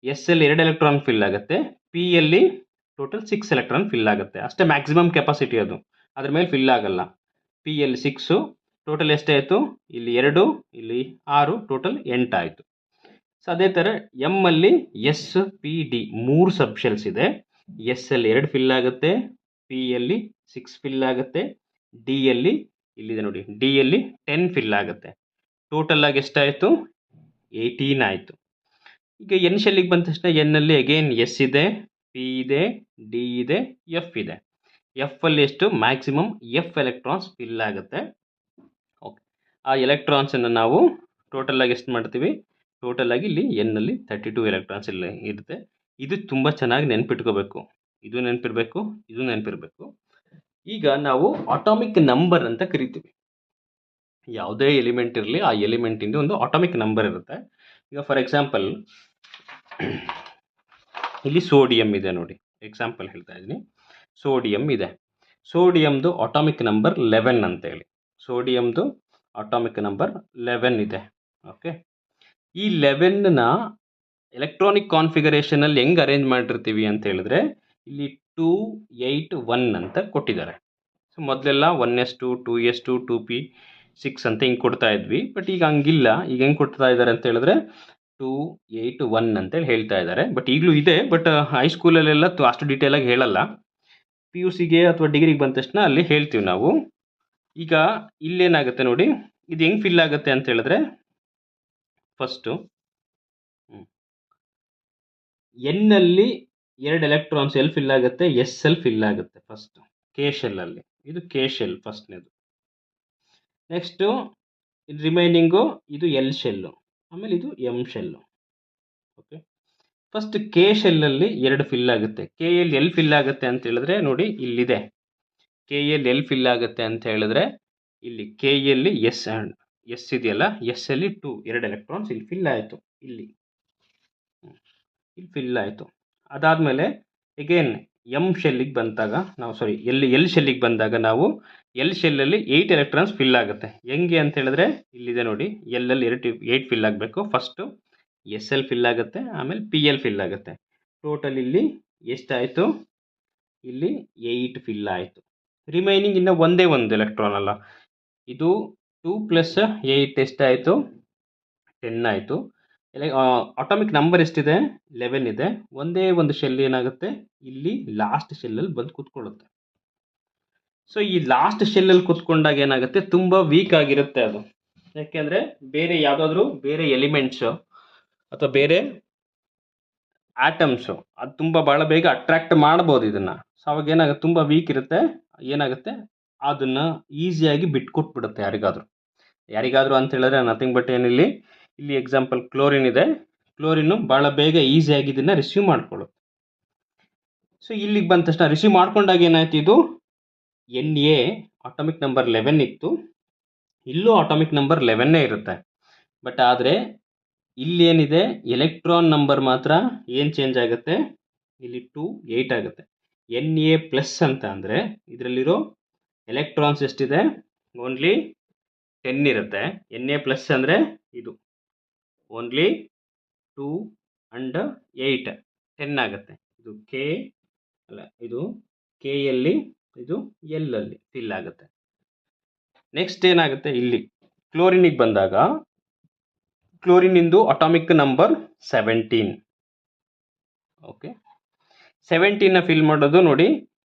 ಎಸ್ ಅಲ್ಲಿ 2 ಎಲೆಕ್ಟ್ರಾನ್ ಫಿಲ್ ಆಗುತ್ತೆ, ಪಿ ಯಲ್ಲಿ ಟೋಟಲ್ 6 ಎಲೆಕ್ಟ್ರಾನ್ ಫಿಲ್ ಆಗುತ್ತೆ. ಅಷ್ಟೇ ಮ್ಯಾಕ್ಸಿಮಮ್ ಕೆಪಾಸಿಟಿ, ಅದು ಅದ್ರ ಮೇಲೆ ಫಿಲ್ ಆಗಲ್ಲ. ಪಿ ಯಲ್ಲಿ 6, ಟೋಟಲ್ ಎಷ್ಟಾಯಿತು, ಇಲ್ಲಿ 2, ಇಲ್ಲಿ 6, ಟೋಟಲ್ 8 ಆಯಿತು. ಸೊ ಅದೇ ಥರ ಎಮ್ ಅಲ್ಲಿ ಎಸ್ ಪಿ ಡಿ 3 ಸಬ್ ಶೆಲ್ಸ್ ಇದೆ. ಎಸ್ ಅಲ್ಲಿ 2 ಫಿಲ್ ಆಗುತ್ತೆ, ಪಿ ಯಲ್ಲಿ 6 ಫಿಲ್ ಆಗುತ್ತೆ, ಡಿ ಯಲ್ಲಿ ಇಲ್ಲಿದೆ ನೋಡಿ, ಡಿ ಯಲ್ಲಿ 10 ಫಿಲ್ ಆಗುತ್ತೆ. ಟೋಟಲ್ ಆಗಿ ಎಷ್ಟಾಯಿತು, 18 ಆಯಿತು. ಈಗ ಎನ್ ಶೆಲ್ಲಿಗೆ ಬಂದ ತಕ್ಷಣ ಎನ್ ಅಲ್ಲಿ ಅಗೇನ್ ಎಸ್ ಇದೆ, ಪಿ ಇದೆ, ಡಿ ಇದೆ, ಎಫ್ ಇದೆ. ಎಫ್ ಅಲ್ಲಿ ಎಷ್ಟು, ಮ್ಯಾಕ್ಸಿಮಮ್ ಎಫ್ ಎಲೆಕ್ಟ್ರಾನ್ಸ್ ಫಿಲ್ ಆಗುತ್ತೆ. ಓಕೆ, ಆ ಎಲೆಕ್ಟ್ರಾನ್ಸನ್ನು ನಾವು ಟೋಟಲ್ ಆಗಿ ಎಷ್ಟು ಮಾಡ್ತೀವಿ, ಟೋಟಲ್ ಆಗಿ ಇಲ್ಲಿ ಎನ್ ಅಲ್ಲಿ 32 ಎಲೆಕ್ಟ್ರಾನ್ಸ್ ಇಲ್ಲಿ ಇರುತ್ತೆ. ಇದು ತುಂಬ ಚೆನ್ನಾಗಿ ನೆನ್ಪಿಟ್ಕೋಬೇಕು, ಇದು ನೆನಪಿರಬೇಕು, ಇದು ನೆನಪಿರಬೇಕು. ಈಗ ನಾವು ಅಟಾಮಿಕ್ ನಂಬರ್ ಅಂತ ಕರಿತೀವಿ. ಯಾವುದೇ ಎಲಿಮೆಂಟ್ ಇರಲಿ, ಆ ಎಲಿಮೆಂಟಿಂದ ಒಂದು ಅಟಾಮಿಕ್ ನಂಬರ್ ಇರುತ್ತೆ. ಈಗ ಫಾರ್ ಎಕ್ಸಾಂಪಲ್ ಇಲ್ಲಿ ಸೋಡಿಯಂ ಇದೆ ನೋಡಿ, ಎಕ್ಸಾಂಪಲ್ ಹೇಳ್ತಾ ಇದ್ದೀನಿ. ಸೋಡಿಯಂ ಇದೆ, ಸೋಡಿಯಂದು ಅಟಾಮಿಕ್ ನಂಬರ್ 11 ಅಂತೇಳಿ, ಸೋಡಿಯಂದು ಅಟಾಮಿಕ್ ನಂಬರ್ 11 ಇದೆ. ಓಕೆ, ಈ 11ನ ಎಲೆಕ್ಟ್ರಾನಿಕ್ ಕಾನ್ಫಿಗರೇಷನಲ್ಲಿ ಹೆಂಗೆ ಅರೇಂಜ್ ಮಾಡಿರ್ತೀವಿ ಅಂತ ಹೇಳಿದ್ರೆ, ಇಲ್ಲಿ 2, 8, 1 ಅಂತ ಕೊಟ್ಟಿದ್ದಾರೆ. ಸೊ ಮೊದಲೆಲ್ಲ 1s2, 2s2, 2p6 ಅಂತ ಹಿಂಗೆ ಕೊಡ್ತಾ ಇದ್ವಿ, ಬಟ್ ಈಗ ಹಂಗಿಲ್ಲ. ಈಗ ಹೆಂಗೆ ಕೊಡ್ತಾ ಇದ್ದಾರೆ ಅಂತ ಹೇಳಿದ್ರೆ 2, 8, 1 ಅಂತೇಳಿ ಹೇಳ್ತಾ ಇದ್ದಾರೆ. ಬಟ್ ಈಗಲೂ ಇದೆ, ಬಟ್ ಹೈಸ್ಕೂಲಲ್ಲೆಲ್ಲ ಅಷ್ಟು ಡೀಟೇಲಾಗಿ ಹೇಳಲ್ಲ. ಪಿ ಯು ಸಿಗೆ ಅಥವಾ ಡಿಗ್ರಿಗೆ ಬಂದ ತಕ್ಷಣ ಅಲ್ಲಿ ಹೇಳ್ತೀವಿ ನಾವು. ಈಗ ಇಲ್ಲೇನಾಗುತ್ತೆ ನೋಡಿ, ಇದು ಹೆಂಗೆ ಫಿಲ್ ಆಗುತ್ತೆ ಅಂತ ಹೇಳಿದ್ರೆ, ಫಸ್ಟು ಎನ್ ಅಲ್ಲಿ 2 ಎಲೆಕ್ಟ್ರಾನ್ಸ್ ಎಲ್ಲಿ ಫಿಲ್ ಆಗುತ್ತೆ, ಎಸ್ ಅಲ್ಲಿ ಫಿಲ್ ಆಗುತ್ತೆ ಫಸ್ಟ್, ಕೆ ಶೆಲ್ಲಲ್ಲಿ. ಇದು ಕೆ ಶೆಲ್ ಫಸ್ಟ್ನೇದು. ನೆಕ್ಸ್ಟು ರಿಮೈನಿಂಗು ಇದು ಎಲ್ ಶೆಲ್ಲು, ಆಮೇಲೆ ಇದು M shell. Okay, first K ಶೆಲ್ಲಲ್ಲಿ 2 ಫಿಲ್ ಆಗುತ್ತೆ. ಕೆ ಎಲ್ ಎಲ್ಲಿ ಫಿಲ್ ಆಗುತ್ತೆ ಅಂತ ಹೇಳಿದ್ರೆ ನೋಡಿ, ಇಲ್ಲಿದೆ. ಕೆ ಎಲ್ ಎಲ್ಲಿ ಫಿಲ್ ಆಗುತ್ತೆ ಅಂತ ಹೇಳಿದ್ರೆ ಇಲ್ಲಿ ಕೆ ಎಲ್ಲಿ ಎಸ್ ಇದೆಯಲ್ಲ, ಎಸ್ ಅಲ್ಲಿ 2 ಎಲೆಕ್ಟ್ರಾನ್ಸ್ ಇಲ್ಲಿ ಫಿಲ್ ಆಯಿತು, ಇಲ್ಲಿ ಫಿಲ್ ಆಯಿತು. ಅದಾದಮೇಲೆ ಎಗೇನ್ ಎಮ್ ಶೆಲ್ಲಿಗೆ ಬಂದಾಗ ನಾವು ಎಲ್ ಶೆಲ್ಲಿಗೆ ಬಂದಾಗ ನಾವು ಎಲ್ ಶೆಲ್ಲಲ್ಲಿ 8 ಎಲೆಕ್ಟ್ರಾನ್ಸ್ ಫಿಲ್ ಆಗುತ್ತೆ. ಹೆಂಗೆ ಅಂತ ಹೇಳಿದ್ರೆ ಇಲ್ಲಿದೆ ನೋಡಿ, ಎಲ್ಲಲ್ಲಿ 8 ಫಿಲ್ ಆಗಬೇಕು. ಫಸ್ಟು ಎಸ್ ಎಲ್ ಫಿಲ್ ಆಗುತ್ತೆ, ಆಮೇಲೆ ಪಿ ಎಲ್ ಫಿಲ್ ಆಗುತ್ತೆ. ಟೋಟಲ್ ಇಲ್ಲಿ ಎಷ್ಟಾಯಿತು, ಇಲ್ಲಿ 8 ಫಿಲ್ ಆಯಿತು. ರಿಮೈನಿಂಗ್ ಇನ್ನು ಒಂದೇ ಒಂದು ಎಲೆಕ್ಟ್ರಾನ್ ಅಲ್ಲ, ಇದು 2 + 8 ಎಷ್ಟಾಯಿತು, 10 ಆಯಿತು. ಅಟಾಮಿಕ್ ನಂಬರ್ ಎಷ್ಟಿದೆ, 11 ಇದೆ. ಒಂದೇ ಒಂದು ಶೆಲ್ ಏನಾಗುತ್ತೆ, ಇಲ್ಲಿ ಲಾಸ್ಟ್ ಶೆಲ್ಲಲ್ಲಿ ಬಂದು ಕೂತ್ಕೊಳ್ಳುತ್ತೆ. ಸೊ ಈ ಲಾಸ್ಟ್ ಶೆಲ್ಲಲ್ಲಿ ಕೂತ್ಕೊಂಡಾಗ ಏನಾಗುತ್ತೆ, ತುಂಬ ವೀಕ್ ಆಗಿರುತ್ತೆ ಅದು. ಯಾಕೆಂದರೆ ಬೇರೆ ಯಾವುದಾದ್ರೂ ಬೇರೆ ಎಲಿಮೆಂಟ್ಸು ಅಥವಾ ಬೇರೆ ಆಟಮ್ಸು ಅದು ತುಂಬ ಭಾಳ ಬೇಗ ಅಟ್ರಾಕ್ಟ್ ಮಾಡ್ಬೋದು ಇದನ್ನು. ಸೊ ಅವಾಗ ಏನಾಗುತ್ತೆ, ತುಂಬ ವೀಕ್ ಇರುತ್ತೆ, ಏನಾಗುತ್ತೆ ಅದನ್ನು ಈಸಿಯಾಗಿ ಬಿಟ್ಕೊಟ್ಬಿಡುತ್ತೆ ಯಾರಿಗಾದರೂ ಅಂತ ಹೇಳಿದ್ರೆ ನಥಿಂಗ್ ಬಟ್ ಏನಿಲ್ಲಿ ಇಲ್ಲಿ ಎಕ್ಸಾಂಪಲ್ ಕ್ಲೋರಿನ್ ಇದೆ, ಕ್ಲೋರಿನ್ನು ಭಾಳ ಬೇಗ ಈಸಿಯಾಗಿ ಇದನ್ನು ರಿಸೀವ್ ಮಾಡ್ಕೊಳ್ಳುತ್ತೆ. ಸೊ ಇಲ್ಲಿಗೆ ಬಂದ ತಕ್ಷಣ ರಿಸೀವ್ ಮಾಡ್ಕೊಂಡಾಗ ಏನಾಯ್ತು, ಇದು ಎನ್ ಎ ಅಟಾಮಿಕ್ ನಂಬರ್ 11 ಇತ್ತು, ಇಲ್ಲೂ ಅಟಾಮಿಕ್ ನಂಬರ್ 11 ಇರುತ್ತೆ. ಬಟ್ ಆದರೆ ಇಲ್ಲೇನಿದೆ, ಎಲೆಕ್ಟ್ರಾನ್ ನಂಬರ್ ಮಾತ್ರ ಏನು ಚೇಂಜ್ ಆಗುತ್ತೆ, ಇಲ್ಲಿ 2, 8 ಆಗುತ್ತೆ. ಎನ್ ಎ ಪ್ಲಸ್ ಅಂತ ಅಂದರೆ ಇದರಲ್ಲಿರೋ ಎಲೆಕ್ಟ್ರಾನ್ಸ್ ಎಷ್ಟಿದೆ, ಓನ್ಲಿ 10 ಇರುತ್ತೆ. ಎನ್ ಎ ಪ್ಲಸ್ ಅಂದರೆ ಇದು ಓನ್ಲಿ 2 and 8 10 ಆಗುತ್ತೆ. ಇದು ಕೆ ಅಲ್ಲ, ಇದು ಕೆ ಯಲ್ಲಿ, ಇದು ಎಲ್ ಅಲ್ಲಿ ಫಿಲ್ ಆಗುತ್ತೆ. ನೆಕ್ಸ್ಟ್ ಏನಾಗುತ್ತೆ, ಇಲ್ಲಿ ಕ್ಲೋರಿನಿಗೆ ಬಂದಾಗ ಕ್ಲೋರಿನಿಂದು ಅಟಾಮಿಕ್ ನಂಬರ್ 17. ಓಕೆ. 17ನ ಫಿಲ್ ಮಾಡೋದು ನೋಡಿ,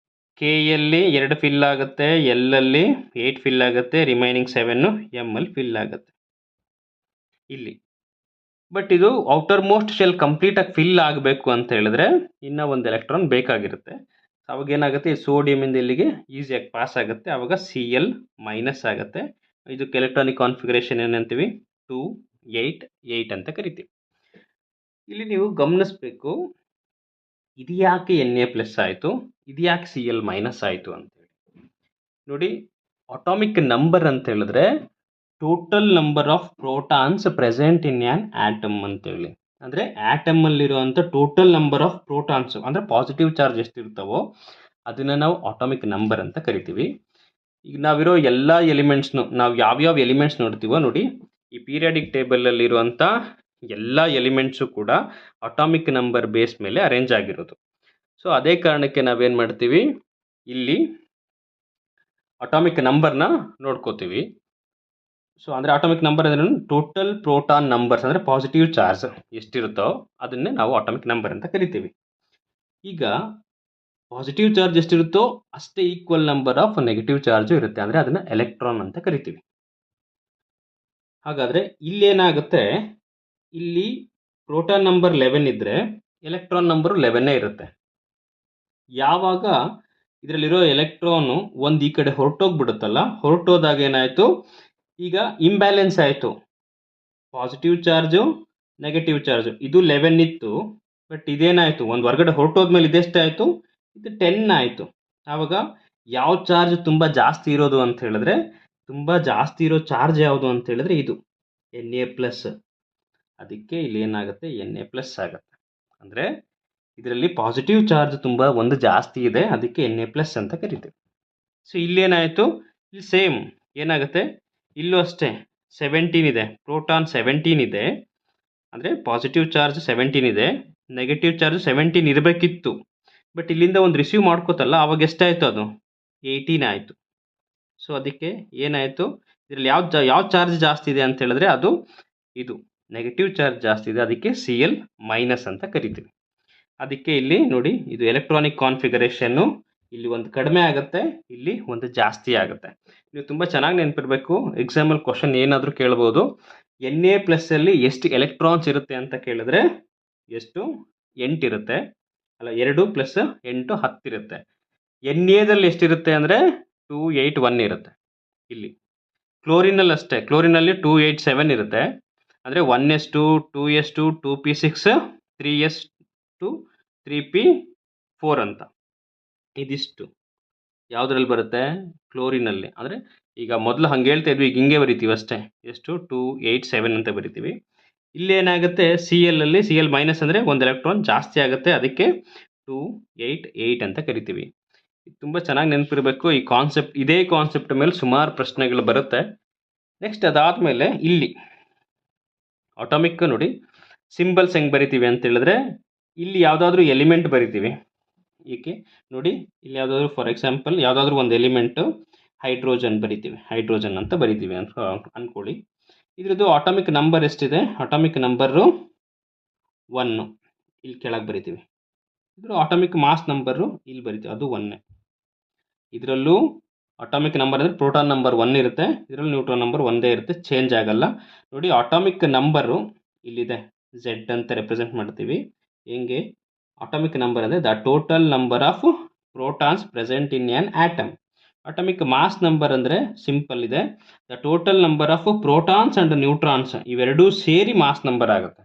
ಕೆ ಯಲ್ಲಿ 2 ಫಿಲ್ ಆಗುತ್ತೆ, ಎಲ್ ಅಲ್ಲಿ 8 ಫಿಲ್ ಆಗುತ್ತೆ, ರಿಮೈನಿಂಗ್ 7 ಎಮ್ ಅಲ್ಲಿ ಫಿಲ್ ಆಗುತ್ತೆ ಇಲ್ಲಿ. ಬಟ್ ಇದು ಔಟರ್ ಮೋಸ್ಟ್ ಶೆಲ್ ಕಂಪ್ಲೀಟಾಗಿ ಫಿಲ್ ಆಗಬೇಕು ಅಂತ ಹೇಳಿದ್ರೆ ಇನ್ನೂ ಒಂದು ಎಲೆಕ್ಟ್ರಾನ್ ಬೇಕಾಗಿರುತ್ತೆ. ಅವಾಗ ಏನಾಗುತ್ತೆ, ಸೋಡಿಯಮಿಂದ ಇಲ್ಲಿಗೆ ಈಸಿಯಾಗಿ ಪಾಸ್ ಆಗುತ್ತೆ, ಆವಾಗ Cl ಮೈನಸ್ ಆಗುತ್ತೆ. ಇದಕ್ಕೆ ಎಲೆಕ್ಟ್ರಾನಿಕ್ ಕಾನ್ಫಿಗರೇಷನ್ ಏನಂತೀವಿ, 2 8 8 ಅಂತ ಕರಿತೀವಿ. ಇಲ್ಲಿ ನೀವು ಗಮನಿಸಬೇಕು, ಇದು ಯಾಕೆ Na+ ಆಯಿತು, ಇದು ಯಾಕೆ Cl ಮೈನಸ್ ಆಯಿತು ಅಂತೇಳಿ. ನೋಡಿ, ಅಟಾಮಿಕ್ ನಂಬರ್ ಅಂತ ಹೇಳಿದ್ರೆ total number of protons present in an atom ಅಂತೇಳಿ. ಅಂದರೆ ಆಟಮಲ್ಲಿರುವಂಥ ಟೋಟಲ್ ನಂಬರ್ ಆಫ್ ಪ್ರೋಟಾನ್ಸ್ ಅಂದರೆ ಪಾಸಿಟಿವ್ ಚಾರ್ಜ್ ಎಷ್ಟಿರ್ತಾವೋ ಅದನ್ನು ನಾವು ಅಟಾಮಿಕ್ ನಂಬರ್ ಅಂತ ಕರಿತೀವಿ. ಈಗ ನಾವಿರೋ ಎಲ್ಲ ಎಲಿಮೆಂಟ್ಸ್ನು ನಾವು ಯಾವ್ಯಾವ ಎಲಿಮೆಂಟ್ಸ್ ನೋಡ್ತೀವೋ ನೋಡಿ, ಈ ಪೀರಿಯಾಡಿಕ್ ಟೇಬಲಲ್ಲಿರುವಂಥ ಎಲ್ಲ ಎಲಿಮೆಂಟ್ಸು ಕೂಡ ಅಟಾಮಿಕ್ ನಂಬರ್ ಬೇಸ್ ಮೇಲೆ ಅರೇಂಜ್ ಆಗಿರೋದು. ಸೊ ಅದೇ ಕಾರಣಕ್ಕೆ ನಾವೇನು ಮಾಡ್ತೀವಿ, ಇಲ್ಲಿ ಅಟಾಮಿಕ್ ನಂಬರ್ನ ನೋಡ್ಕೋತೀವಿ. ಸೊ ಅಂದರೆ ಅಟಾಮಿಕ್ ನಂಬರ್ ಅಂದರೆ ಟೋಟಲ್ ಪ್ರೋಟಾನ್ ನಂಬರ್ಸ್ ಅಂದರೆ ಪಾಸಿಟಿವ್ ಚಾರ್ಜ್ ಎಷ್ಟಿರುತ್ತೋ ಅದನ್ನೇ ನಾವು ಅಟಾಮಿಕ್ ನಂಬರ್ ಅಂತ ಕರಿತೀವಿ. ಈಗ ಪಾಸಿಟಿವ್ ಚಾರ್ಜ್ ಎಷ್ಟಿರುತ್ತೋ ಅಷ್ಟೇ equal number of negative charge ಇರುತ್ತೆ, ಅಂದರೆ ಅದನ್ನು ಎಲೆಕ್ಟ್ರಾನ್ ಅಂತ ಕರಿತೀವಿ. ಹಾಗಾದರೆ ಇಲ್ಲೇನಾಗುತ್ತೆ, ಇಲ್ಲಿ ಪ್ರೋಟಾನ್ ನಂಬರ್ 11 ಇದ್ದರೆ ಎಲೆಕ್ಟ್ರಾನ್ ನಂಬರು 11 ಇರುತ್ತೆ. ಯಾವಾಗ ಇದರಲ್ಲಿರೋ ಎಲೆಕ್ಟ್ರಾನು ಒಂದು ಈ ಕಡೆ ಹೊರಟೋಗ್ಬಿಡುತ್ತಲ್ಲ, ಹೊರಟೋದಾಗ ಏನಾಯಿತು, ಈಗ ಇಂಬ್ಯಾಲೆನ್ಸ್ ಆಯಿತು. ಪಾಸಿಟಿವ್ ಚಾರ್ಜು ನೆಗೆಟಿವ್ ಚಾರ್ಜು ಇದು 11 ಇತ್ತು, ಬಟ್ ಇದೇನಾಯಿತು, ಒಂದು ಹೊರಗಡೆ ಹೊರಟೋದ್ಮೇಲೆ ಇದೆಷ್ಟಾಯಿತು, ಇದು 10 ಆಯಿತು. ಆವಾಗ ಯಾವ ಚಾರ್ಜ್ ತುಂಬ ಜಾಸ್ತಿ ಇರೋದು ಅಂತ ಹೇಳಿದ್ರೆ, ತುಂಬ ಜಾಸ್ತಿ ಇರೋ ಚಾರ್ಜ್ ಯಾವುದು ಅಂತ ಹೇಳಿದ್ರೆ ಇದು Na+. ಅದಕ್ಕೆ ಇಲ್ಲಿ ಏನಾಗುತ್ತೆ, Na+ ಆಗುತ್ತೆ. ಅಂದರೆ ಇದರಲ್ಲಿ ಪಾಸಿಟಿವ್ ಚಾರ್ಜ್ ತುಂಬ ಒಂದು ಜಾಸ್ತಿ ಇದೆ, ಅದಕ್ಕೆ Na+ ಅಂತ ಕರಿತೀವಿ. ಸೊ ಇಲ್ಲೇನಾಯಿತು, ಇಲ್ಲಿ ಸೇಮ್ ಏನಾಗುತ್ತೆ, ಇಲ್ಲೂ ಅಷ್ಟೇ 17 ಇದೆ, ಪ್ರೋಟಾನ್ 17 ಇದೆ, ಅಂದರೆ ಪಾಸಿಟಿವ್ ಚಾರ್ಜ್ 17 ಇದೆ, ನೆಗೆಟಿವ್ ಚಾರ್ಜ್ 17 ಇರಬೇಕಿತ್ತು. ಬಟ್ ಇಲ್ಲಿಂದ ಒಂದು ರಿಸೀವ್ ಮಾಡ್ಕೋತಲ್ಲ, ಆವಾಗ ಎಷ್ಟಾಯಿತು, ಅದು 18 ಆಯಿತು. ಸೊ ಅದಕ್ಕೆ ಏನಾಯಿತು, ಇದರಲ್ಲಿ ಯಾವ ಚಾರ್ಜ್ ಜಾಸ್ತಿ ಇದೆ ಅಂತ ಹೇಳಿದ್ರೆ ಅದು ಇದು ನೆಗೆಟಿವ್ ಚಾರ್ಜ್ ಜಾಸ್ತಿ ಇದೆ, ಅದಕ್ಕೆ Cl ಮೈನಸ್ ಅಂತ ಕರಿತೀವಿ. ಅದಕ್ಕೆ ಇಲ್ಲಿ ನೋಡಿ, ಇದು ಎಲೆಕ್ಟ್ರಾನಿಕ್ ಕಾನ್ಫಿಗರೇಷನ್ನು ಇಲ್ಲಿ ಒಂದು ಕಡಿಮೆ ಆಗುತ್ತೆ, ಇಲ್ಲಿ ಒಂದು ಜಾಸ್ತಿ ಆಗುತ್ತೆ. ನೀವು ತುಂಬ ಚೆನ್ನಾಗಿ ನೆನಪಿರಬೇಕು, ಎಕ್ಸಾಮಲ್ಲಿ ಕ್ವಶನ್ ಏನಾದರೂ ಕೇಳ್ಬೋದು, Na+ ಅಲ್ಲಿ ಎಷ್ಟು ಎಲೆಕ್ಟ್ರಾನ್ಸ್ ಇರುತ್ತೆ ಅಂತ ಕೇಳಿದ್ರೆ ಎಷ್ಟು 8 ಇರುತ್ತೆ, ಅಲ್ಲ 2 + 8 10 ಇರುತ್ತೆ. Na ಎಷ್ಟಿರುತ್ತೆ ಅಂದರೆ 281 ಇರುತ್ತೆ. ಇಲ್ಲಿ ಕ್ಲೋರಿನಲ್ಲಿ ಅಷ್ಟೇ, ಕ್ಲೋರಿನಲ್ಲಿ 287 ಇರುತ್ತೆ, ಅಂದರೆ 1s2 2s2 2p6 3s2 3p4 ಅಂತ. ಇದಿಷ್ಟು ಯಾವುದ್ರಲ್ಲಿ ಬರುತ್ತೆ, ಕ್ಲೋರಿನಲ್ಲಿ. ಅಂದರೆ ಈಗ ಮೊದಲು ಹಂಗೆ ಹೇಳ್ತಾ ಇದ್ವಿ, ಈಗ ಹಿಂಗೆ ಬರಿತೀವಿ ಅಷ್ಟೇ, ಎಷ್ಟು 287 ಅಂತ ಬರಿತೀವಿ. ಇಲ್ಲೇನಾಗುತ್ತೆ, Cl ಅಲ್ಲಿ Cl ಮೈನಸ್ ಅಂದರೆ ಒಂದು ಎಲೆಕ್ಟ್ರಾನ್ ಜಾಸ್ತಿ ಆಗುತ್ತೆ, ಅದಕ್ಕೆ 288 ಅಂತ ಕರಿತೀವಿ. ತುಂಬ ಚೆನ್ನಾಗಿ ನೆನಪಿರಬೇಕು ಈ ಕಾನ್ಸೆಪ್ಟ್. ಇದೇ ಕಾನ್ಸೆಪ್ಟ್ ಮೇಲೆ ಸುಮಾರು ಪ್ರಶ್ನೆಗಳು ಬರುತ್ತೆ. ನೆಕ್ಸ್ಟ್ ಅದಾದಮೇಲೆ ಇಲ್ಲಿ ಅಟಾಮಿಕ್ ನೋಡಿ ಸಿಂಬಲ್ಸ್ ಹೆಂಗೆ ಬರಿತೀವಿ ಅಂತ ಹೇಳಿದ್ರೆ, ಇಲ್ಲಿ ಯಾವುದಾದ್ರೂ ಎಲಿಮೆಂಟ್ ಬರಿತೀವಿ. ಏಕೆ ನೋಡಿ, ಇಲ್ಲಿ ಯಾವುದಾದ್ರೂ ಫಾರ್ ಎಕ್ಸಾಂಪಲ್ ಯಾವುದಾದ್ರೂ ಒಂದು ಎಲಿಮೆಂಟು ಹೈಡ್ರೋಜನ್ ಬರಿತೀವಿ, ಹೈಡ್ರೋಜನ್ ಅಂತ ಬರಿತೀವಿ ಅಂತ ಅಂದ್ಕೊಳ್ಳಿ. ಇದ್ರದ್ದು ಅಟಾಮಿಕ್ ನಂಬರ್ ಎಷ್ಟಿದೆ, ಅಟಾಮಿಕ್ ನಂಬರು 1 ಇಲ್ಲಿ ಕೆಳಗೆ ಬರಿತೀವಿ. ಇದ್ರ ಅಟಾಮಿಕ್ ಮಾಸ್ ನಂಬರು ಇಲ್ಲಿ ಬರಿತೀವಿ, ಅದು 1. ಇದರಲ್ಲೂ ಅಟಾಮಿಕ್ ನಂಬರ್ ಅಂದರೆ ಪ್ರೋಟಾನ್ ನಂಬರ್ 1 ಇರುತ್ತೆ, ಇದರಲ್ಲಿ ನ್ಯೂಟ್ರಾನ್ ನಂಬರ್ ಒಂದೇ ಇರುತ್ತೆ, ಚೇಂಜ್ ಆಗಲ್ಲ. ನೋಡಿ ಅಟಾಮಿಕ್ ನಂಬರು ಇಲ್ಲಿದೆ, Z ಅಂತ ರೆಪ್ರೆಸೆಂಟ್ ಮಾಡ್ತೀವಿ. ಹೆಂಗೆ, ಅಟಾಮಿಕ್ ನಂಬರ್ ಅಂದರೆ the total number of protons present in an atom. Atomic mass number ಅಂದರೆ ಸಿಂಪಲ್ ಇದೆ, the total number of protons and neutrons ಇವೆರಡೂ ಸೇರಿ ಮಾಸ್ ನಂಬರ್ ಆಗುತ್ತೆ.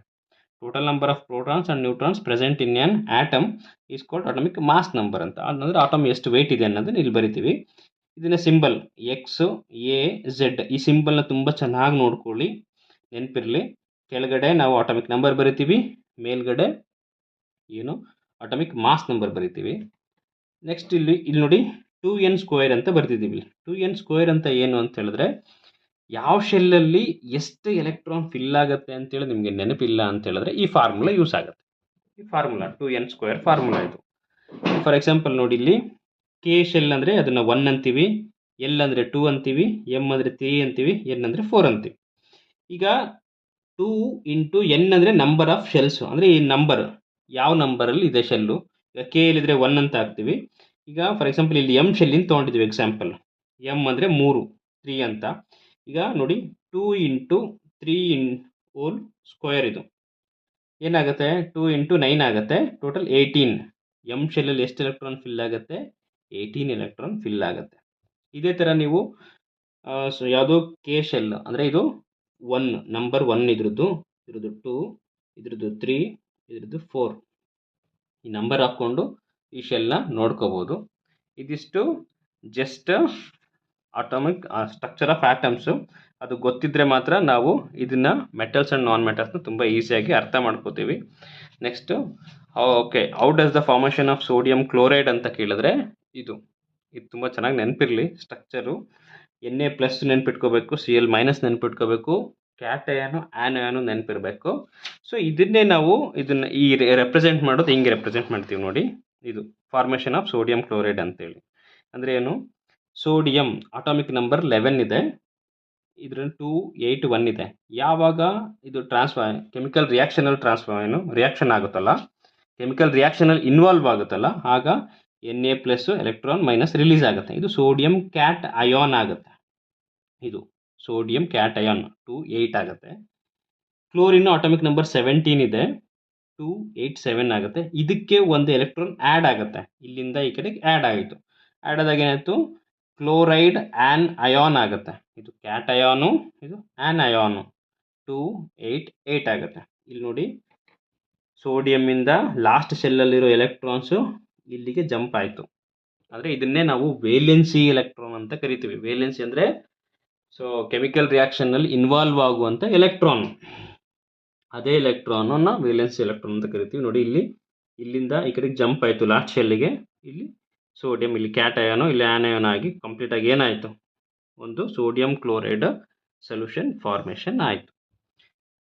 Total number of protons and neutrons present in an atom is called atomic mass number ಅಂತ. ಅಂದರೆ atom ಎಷ್ಟು weight ಇದೆ ಅನ್ನೋದನ್ನ ಇಲ್ಲಿ ಬರಿತೀವಿ. ಇದನ್ನ ಸಿಂಬಲ್ X A Z, ಈ ಸಿಂಬಲ್ನ ತುಂಬ ಚೆನ್ನಾಗಿ ನೋಡ್ಕೊಳ್ಳಿ, ನೆನಪಿರಲಿ. ಕೆಳಗಡೆ ನಾವು ಅಟಾಮಿಕ್ ನಂಬರ್ ಬರಿತೀವಿ, ಮೇಲ್ಗಡೆ ಏನು ಅಟಾಮಿಕ್ ಮಾಸ್ ನಂಬರ್ ಬರಿತೀವಿ. ನೆಕ್ಸ್ಟ್ ಇಲ್ಲಿ ನೋಡಿ 2n² ಅಂತ ಬರ್ತಿದ್ದೀವಿ. 2n² ಅಂತ ಏನು ಅಂತ ಹೇಳಿದ್ರೆ, ಯಾವ ಶೆಲ್ಲಲ್ಲಿ ಎಷ್ಟು ಎಲೆಕ್ಟ್ರಾನ್ ಫಿಲ್ ಆಗುತ್ತೆ ಅಂತೇಳಿ ನಿಮಗೆ ನೆನಪಿಲ್ಲ ಅಂತ ಹೇಳಿದ್ರೆ ಈ ಫಾರ್ಮುಲಾ ಯೂಸ್ ಆಗುತ್ತೆ. ಈ ಫಾರ್ಮುಲಾ 2n² ಫಾರ್ಮುಲಾ ಇದು. ಫಾರ್ ಎಕ್ಸಾಂಪಲ್ ನೋಡಿ, ಇಲ್ಲಿ ಕೆ ಶೆಲ್ ಅಂದರೆ ಅದನ್ನು 1 ಅಂತೀವಿ, ಎಲ್ ಅಂದರೆ 2 ಅಂತೀವಿ, ಎಮ್ ಅಂದರೆ 3 ಅಂತೀವಿ, ಎನ್ ಅಂದರೆ 4 ಅಂತೀವಿ. ಈಗ 2 × n ಅಂದರೆ ನಂಬರ್ ಆಫ್ ಶೆಲ್ಸು, ಅಂದರೆ ಈ ನಂಬರ್ ಯಾವ ನಂಬರಲ್ಲಿ ಇದೆ ಶೆಲ್ಲು. ಈಗ ಕೆ ಎಲ್ಲಿದ್ರೆ 1 ಅಂತ ಹಾಕ್ತೀವಿ. ಈಗ ಫಾರ್ ಎಕ್ಸಾಂಪಲ್ ಇಲ್ಲಿ ಎಮ್ ಶೆಲ್ಲಿಂದ ತೊಗೊಂಡಿದ್ದೀವಿ ಎಕ್ಸಾಂಪಲ್. ಎಮ್ ಅಂದರೆ 3 ಅಂತ. ಈಗ ನೋಡಿ 2 ಇಂಟು 3 ಹೋಲ್ ಸ್ಕ್ವೇರ್ ಇದು ಏನಾಗುತ್ತೆ, 2 ಇಂಟು 9 ಆಗುತ್ತೆ, ಟೋಟಲ್ 18. ಎಮ್ ಶೆಲ್ಲಲ್ಲಿ ಎಷ್ಟು ಎಲೆಕ್ಟ್ರಾನ್ ಫಿಲ್ ಆಗುತ್ತೆ, 18 ಎಲೆಕ್ಟ್ರಾನ್ ಫಿಲ್ ಆಗುತ್ತೆ. ಇದೇ ಥರ ನೀವು ಯಾವುದೋ ಕೆ ಶೆಲ್ ಅಂದರೆ ಇದು 1 ನಂಬರ್ 1 ಇದ್ರದ್ದು 2 ಇದ್ರದ್ದು 3 ಇದ್ರದ್ದು 4 ಈ ನಂಬರ್ ಹಾಕ್ಕೊಂಡು ಈ ಶೆಲ್ನ ನೋಡ್ಕೋಬೋದು. ಇದಿಷ್ಟು just atomic structure of atoms. ಅದು ಗೊತ್ತಿದ್ದರೆ ಮಾತ್ರ ನಾವು ಇದನ್ನು ಮೆಟಲ್ಸ್ ಆ್ಯಂಡ್ ನಾನ್ ಮೆಟಲ್ಸ್ನ ತುಂಬ ಈಸಿಯಾಗಿ ಅರ್ಥ ಮಾಡ್ಕೋತೀವಿ. Next okay, how does the formation of sodium chloride ಅಂತ ಕೇಳಿದ್ರೆ ಇದು ತುಂಬ ಚೆನ್ನಾಗಿ ನೆನಪಿರಲಿ ಸ್ಟ್ರಕ್ಚರು. Na+ ನೆನ್ಪಿಟ್ಕೋಬೇಕು, Cl- ನೆನ್ಪಿಟ್ಕೋಬೇಕು, ಕ್ಯಾಟಯಾನು ಆ್ಯನಯಾನು ನೆನಪಿರಬೇಕು. ಸೊ ಇದನ್ನೇ ನಾವು ಇದನ್ನು ಈ ರೆಪ್ರೆಸೆಂಟ್ ಮಾಡೋದು ಹಿಂಗೆ ರೆಪ್ರೆಸೆಂಟ್ ಮಾಡ್ತೀವಿ ನೋಡಿ. ಇದು ಫಾರ್ಮೇಷನ್ ಆಫ್ ಸೋಡಿಯಂ ಕ್ಲೋರೈಡ್ ಅಂತೇಳಿ. ಅಂದರೆ ಏನು, ಸೋಡಿಯಂ ಅಟಾಮಿಕ್ ನಂಬರ್ 11 ಇದೆ, ಇದರಲ್ಲಿ 281 ಇದೆ. ಯಾವಾಗ ಇದು ಕೆಮಿಕಲ್ ರಿಯಾಕ್ಷನಲ್ಲಿ ರಿಯಾಕ್ಷನ್ ಆಗುತ್ತಲ್ಲ, ಕೆಮಿಕಲ್ ರಿಯಾಕ್ಷನಲ್ಲಿ ಇನ್ವಾಲ್ವ್ ಆಗುತ್ತಲ್ಲ, ಆಗ Na+ ಎಲೆಕ್ಟ್ರಾನ್ ಮೈನಸ್ ರಿಲೀಸ್ ಆಗುತ್ತೆ. ಇದು ಸೋಡಿಯಂ ಕ್ಯಾಟ್ ಅಯಾನ್ ಆಗುತ್ತೆ. ಇದು ಸೋಡಿಯಂ ಕ್ಯಾಟ್ ಅಯಾನ್ 28 ಆಗುತ್ತೆ. ಕ್ಲೋರಿನ್ ಅಟಾಮಿಕ್ ನಂಬರ್ 17 ಇದೆ, 287 ಆಗುತ್ತೆ. ಇದಕ್ಕೆ ಒಂದು ಎಲೆಕ್ಟ್ರಾನ್ ಆ್ಯಡ್ ಆಗುತ್ತೆ, ಇಲ್ಲಿಂದ ಈ ಕಡೆಗೆ ಆ್ಯಡ್ ಆಯಿತು. ಆ್ಯಡ್ ಆದಾಗ ಏನಾಯಿತು, ಕ್ಲೋರೈಡ್ ಆ್ಯನ್ ಅಯಾನ್ ಆಗುತ್ತೆ. ಇದು ಕ್ಯಾಟ್ ಅಯಾನು, ಇದು ಆ್ಯನ್ ಅಯಾನು, 288 ಆಗುತ್ತೆ. ಇಲ್ಲಿ ನೋಡಿ, ಸೋಡಿಯಮ್ಮಿಂದ ಲಾಸ್ಟ್ ಶೆಲ್ಲಲ್ಲಿರೋ ಎಲೆಕ್ಟ್ರಾನ್ಸು ಇಲ್ಲಿಗೆ ಜಂಪ್ ಆಯಿತು. ಅಂದರೆ ಇದನ್ನೇ ನಾವು ವೇಲೆನ್ಸಿ ಎಲೆಕ್ಟ್ರಾನ್ ಅಂತ ಕರಿತೀವಿ. ವೇಲೆನ್ಸಿ ಅಂದರೆ ಸೊ ಕೆಮಿಕಲ್ ರಿಯಾಕ್ಷನ್ನಲ್ಲಿ ಇನ್ವಾಲ್ವ್ ಆಗುವಂಥ ಎಲೆಕ್ಟ್ರಾನ್, ಅದೇ ಎಲೆಕ್ಟ್ರಾನನ್ನು ವೇಲೆನ್ಸಿ ಎಲೆಕ್ಟ್ರಾನ್ ಅಂತ ಕರಿತೀವಿ. ನೋಡಿ ಇಲ್ಲಿಂದ ಈ ಕಡೆಗೆ ಜಂಪ್ ಆಯಿತು ಲಾಸ್ಟ್ ಶೆಲ್ಲಿಗೆ. ಇಲ್ಲಿ ಸೋಡಿಯಂ, ಇಲ್ಲಿ ಕ್ಯಾಟ್ ಅಯಾನು, ಇಲ್ಲಿ ಆ್ಯನಯಾನ್ ಆಗಿ ಕಂಪ್ಲೀಟಾಗಿ ಏನಾಯಿತು, ಒಂದು ಸೋಡಿಯಂ ಕ್ಲೋರೈಡ್ ಸೊಲ್ಯೂಷನ್ ಫಾರ್ಮೇಷನ್ ಆಯಿತು.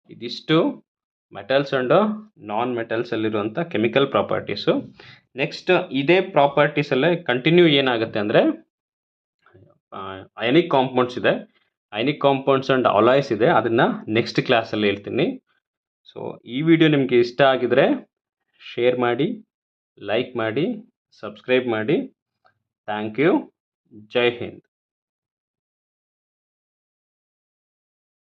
ಇದಿಷ್ಟು ಮೆಟಲ್ಸ್ ಆ್ಯಂಡ್ ನಾನ್ ಮೆಟಲ್ಸಲ್ಲಿರುವಂಥ ಕೆಮಿಕಲ್ ಪ್ರಾಪರ್ಟೀಸು. ನೆಕ್ಸ್ಟ್ ಇದೇ ಪ್ರಾಪರ್ಟೀಸಲ್ಲೇ ಕಂಟಿನ್ಯೂ ಏನಾಗುತ್ತೆ ಅಂದರೆ ಅಯನಿಕ್ ಕಾಂಪೌಂಡ್ಸ್ ಇದೆ, ಅಯನಿಕ್ ಕಾಂಪೌಂಡ್ಸ್ ಆ್ಯಂಡ್ ಅಲಾಯ್ಸ್ ಇದೆ. ಅದನ್ನು ನೆಕ್ಸ್ಟ್ ಕ್ಲಾಸಲ್ಲಿ ಹೇಳ್ತೀನಿ. ಸೊ ಈ ವಿಡಿಯೋ ನಿಮಗೆ ಇಷ್ಟ ಆಗಿದರೆ ಶೇರ್ ಮಾಡಿ, ಲೈಕ್ ಮಾಡಿ, ಸಬ್ಸ್ಕ್ರೈಬ್ ಮಾಡಿ. Thank you. ಜೈ ಹಿಂದ್.